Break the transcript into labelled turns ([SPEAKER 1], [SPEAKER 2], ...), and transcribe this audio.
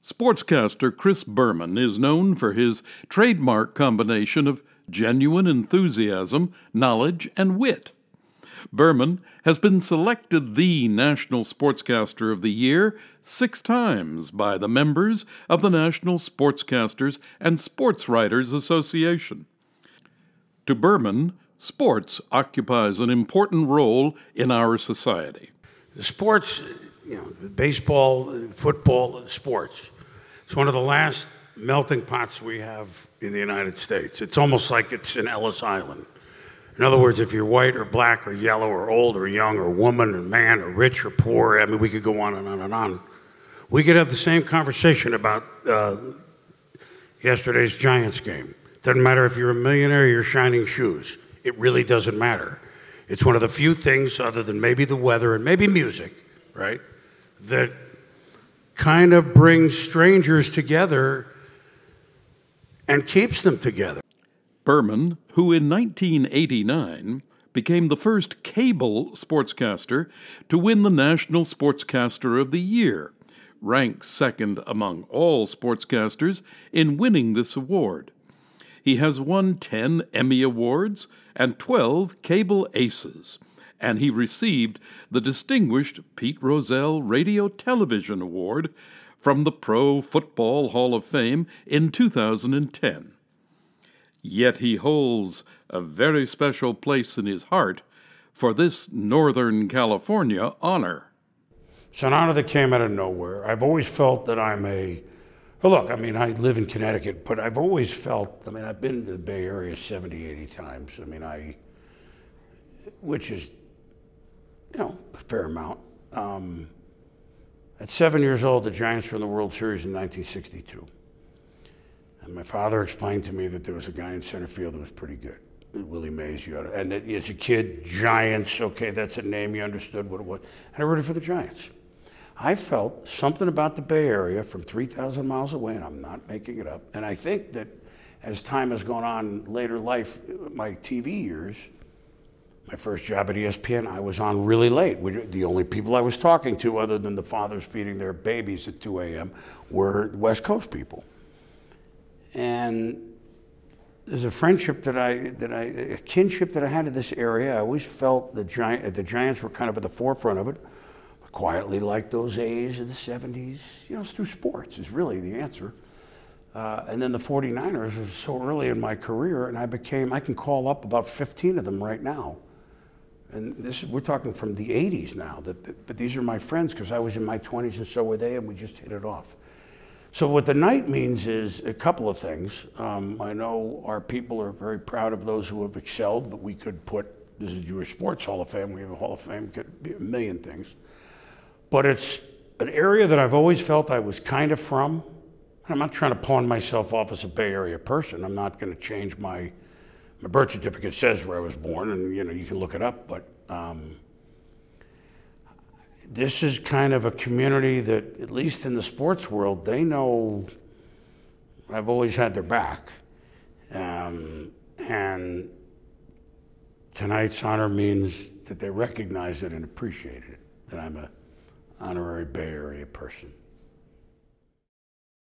[SPEAKER 1] Sportscaster Chris Berman is known for his trademark combination of genuine enthusiasm, knowledge, and wit. Berman has been selected the National Sportscaster of the Year 6 times by the members of the National Sportscasters and Sports Writers Association. To Berman, sports occupies an important role in our society.
[SPEAKER 2] The sports, baseball, football, sports. It's one of the last melting pots we have in the United States. It's almost like it's an Ellis Island. In other words, if you're white or black or yellow or old or young or woman or man or rich or poor, I mean, we could go on and on and on. We could have the same conversation about yesterday's Giants game. Doesn't matter if you're a millionaire or you're shining shoes. It really doesn't matter. It's one of the few things, other than maybe the weather and maybe music, right, that kind of brings strangers together and keeps them together.
[SPEAKER 1] Berman, who in 1989 became the first cable sportscaster to win the National Sportscaster of the Year, ranks second among all sportscasters in winning this award. He has won 10 Emmy Awards and 12 Cable Aces, and he received the distinguished Pete Rozelle Radio Television Award from the Pro Football Hall of Fame in 2010. Yet he holds a very special place in his heart for this Northern California honor.
[SPEAKER 2] It's an honor that came out of nowhere. I've always felt that I live in Connecticut, but I've always felt, I've been to the Bay Area 70, 80 times. Which is, a fair amount. At 7 years old, the Giants were in the World Series in 1962. And my father explained to me that there was a guy in center field that was pretty good, Willie Mays. And that as a kid, Giants, okay, that's a name, you understood what it was. And I rooted for the Giants. I felt something about the Bay Area from 3,000 miles away, and I'm not making it up. And I think that as time has gone on, later life, my TV years, my first job at ESPN, I was on really late. The only people I was talking to, other than the fathers feeding their babies at 2 a.m., were West Coast people. And there's a friendship a kinship that I had to this area. I always felt the Giants were kind of at the forefront of it. I quietly liked those A's of the 70s. It's through sports is really the answer. And then the 49ers was so early in my career, and I can call up about 15 of them right now. And we're talking from the 80s now, but these are my friends because I was in my 20s and so were they, and we just hit it off. So what the night means is a couple of things. I know our people are very proud of those who have excelled, but we could this is Jewish Sports Hall of Fame, we have a Hall of Fame, could be a million things. But it's an area that I've always felt I was kind of from. And I'm not trying to pawn myself off as a Bay Area person. I'm not going to change my birth certificate says where I was born, and you can look it up, but this is kind of a community that, at least in the sports world, they know I've always had their back. And tonight's honor means that they recognize it and appreciate it, that I'm an honorary Bay Area person.